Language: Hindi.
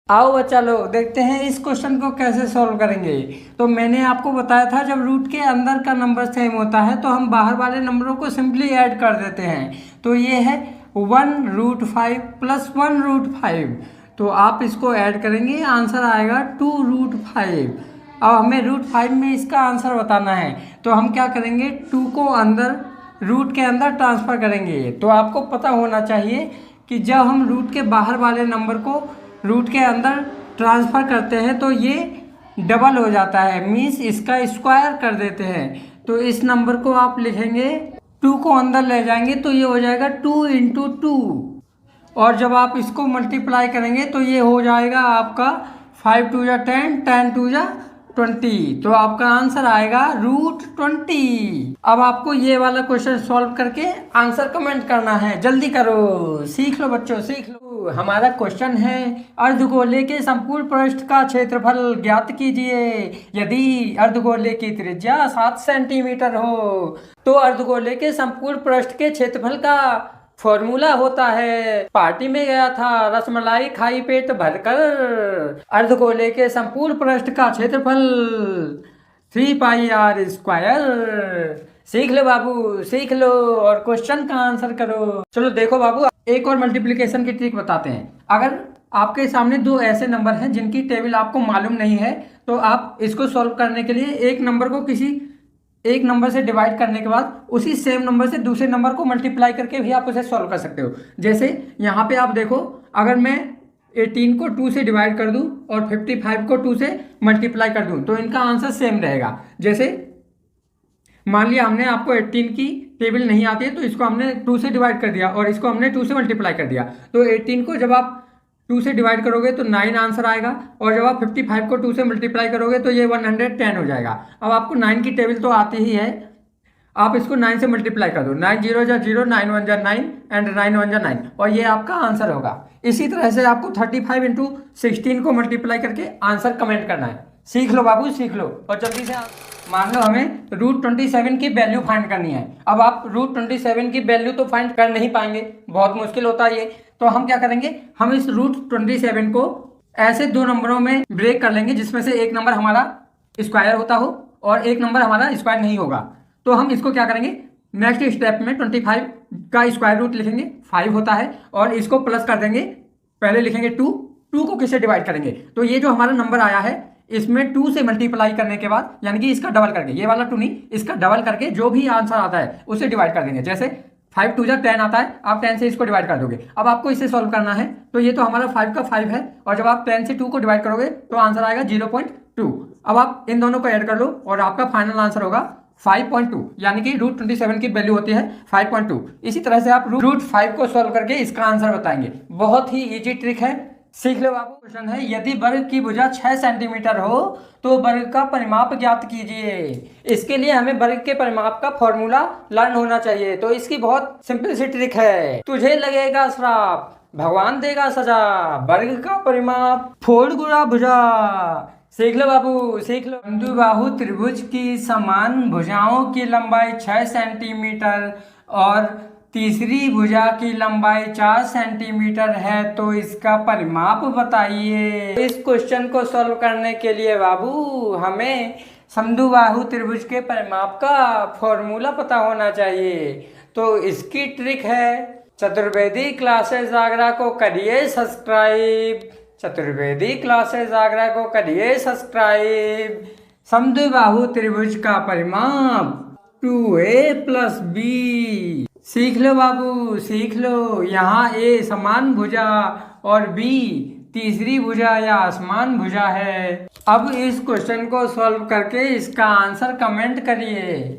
आओ बच्चा लोग देखते हैं इस क्वेश्चन को कैसे सॉल्व करेंगे। तो मैंने आपको बताया था जब रूट के अंदर का नंबर सेम होता है तो हम बाहर वाले नंबरों को सिंपली ऐड कर देते हैं। तो ये है 1√5 प्लस 1√5। तो आप इसको ऐड करेंगे, आंसर आएगा 2√5। अब हमें √5 में इसका आंसर बताना है, तो हम क्या करेंगे, 2 को अंदर रूट के अंदर ट्रांसफ़र करेंगे। तो आपको पता होना चाहिए कि जब हम रूट के बाहर वाले नंबर को रूट के अंदर ट्रांसफ़र करते हैं तो ये डबल हो जाता है, मीन्स इसका स्क्वायर कर देते हैं। तो इस नंबर को आप लिखेंगे, 2 को अंदर ले जाएंगे तो ये हो जाएगा 2 × 2। और जब आप इसको मल्टीप्लाई करेंगे तो ये हो जाएगा आपका 5 2 10, 10 2 20। तो आपका आंसर आएगा √20। अब आपको ये वाला क्वेश्चन सॉल्व करके आंसर कमेंट करना है, जल्दी करो, सीख लो बच्चों सीख लो। हमारा क्वेश्चन है अर्धगोले के संपूर्ण पृष्ठ का क्षेत्रफल ज्ञात कीजिए यदि अर्धगोले की त्रिज्या 7 सेंटीमीटर हो। तो अर्धगोले के संपूर्ण पृष्ठ के क्षेत्रफल का फॉर्मूला होता है, पार्टी में गया था रसमलाई खाई पेट भरकर। अर्धगोले के संपूर्ण पृष्ठ का क्षेत्रफल 3πr²। सीख लो बाबू सीख लो और क्वेश्चन का आंसर करो। चलो देखो बाबू, एक और मल्टीप्लिकेशन की ट्रिक बताते हैं। अगर आपके सामने दो ऐसे नंबर हैं जिनकी टेबल आपको मालूम नहीं है तो आप इसको सॉल्व करने के लिए एक नंबर को किसी एक नंबर से डिवाइड करने के बाद उसी सेम नंबर से दूसरे नंबर को मल्टीप्लाई करके भी आप उसे सॉल्व कर सकते हो। जैसे यहाँ पे आप देखो, अगर मैं 18 को 2 से डिवाइड कर दूं और 55 को 2 से मल्टीप्लाई कर दूं तो इनका आंसर सेम रहेगा। जैसे मान लिया हमने आपको 18 की टेबल नहीं आती है तो इसको हमने 2 से डिवाइड कर दिया और इसको हमने 2 से मल्टीप्लाई कर दिया। तो 18 को जब आप 2 से डिवाइड करोगे तो 9 आंसर आएगा और जब आप 55 को 2 से मल्टीप्लाई करोगे तो ये 110 हो जाएगा। अब आपको 9 की टेबल तो आती ही है, आप इसको 9 से मल्टीप्लाई कर दो, 9 0 0, 9 1 9 एंड 9 1 9 और ये आपका आंसर होगा। इसी तरह से आपको 35 × 16 को मल्टीप्लाई करके आंसर कमेंट करना है। सीख लो बाबू सीख लो और जल्दी से। मान लो हमें √27 की वैल्यू फाइंड करनी है। अब आप √27 की वैल्यू तो फाइंड कर नहीं पाएंगे, बहुत मुश्किल होता है ये। तो हम क्या करेंगे, हम इस √27 को ऐसे दो नंबरों में ब्रेक कर लेंगे जिसमें से एक नंबर हमारा स्क्वायर होता हो और एक नंबर हमारा स्क्वायर नहीं होगा। तो हम इसको क्या करेंगे, नेक्स्ट स्टेप में 25 का स्क्वायर रूट लिखेंगे, 5 होता है, और इसको प्लस कर देंगे। पहले लिखेंगे 2 को किससे डिवाइड करेंगे, तो ये जो हमारा नंबर आया है इसमें 2 से मल्टीप्लाई करने के बाद, यानी कि इसका डबल करके, ये वाला 2 नहीं इसका डबल करके जो भी आंसर आता है उसे डिवाइड कर देंगे। जैसे 5 2 10 आता है, आप 10 से इसको डिवाइड कर दोगे। अब आपको इसे सॉल्व करना है, तो ये तो हमारा 5 का 5 है और जब आप 10 से 2 को डिवाइड करोगे तो आंसर आएगा 0.2। अब आप इन दोनों को ऐड कर लो और आपका फाइनल आंसर होगा 5.2, यानी कि √27 की वैल्यू होती है 5.2। इसी तरह से आप √5 को सॉल्व करके इसका आंसर बताएंगे। बहुत ही इजी ट्रिक है, सीख लो बाबू। क्वेश्चन है, यदि वर्ग की भुजा 6 सेंटीमीटर हो तो वर्ग का परिमाप ज्ञात कीजिए। इसके लिए हमें वर्ग के परिमाप का फॉर्मूला लर्न होना चाहिए। तो इसकी बहुत सिंपल सी ट्रिक है, तुझे लगेगा श्राप भगवान देगा सजा, वर्ग का परिमाप 4 गुणा भुजा। सीख लो बाबू सीख लो। समद्विबाहु त्रिभुज की समान भुजाओं की लंबाई 6 सेंटीमीटर और तीसरी भुजा की लंबाई 4 सेंटीमीटर है, तो इसका परिमाप बताइए। इस क्वेश्चन को सॉल्व करने के लिए बाबू हमें समद्विबाहु त्रिभुज के परिमाप का फॉर्मूला पता होना चाहिए। तो इसकी ट्रिक है, चतुर्वेदी क्लासेस आगरा को करिए सब्सक्राइब, चतुर्वेदी क्लासेस आगरा को करिए सब्सक्राइब। समद्विबाहु त्रिभुज का परिमाप 2a + b। सीख लो बाबू सीख लो। यहाँ A समान भुजा और B तीसरी भुजा या असमान भुजा है। अब इस क्वेश्चन को सॉल्व करके इसका आंसर कमेंट करिए।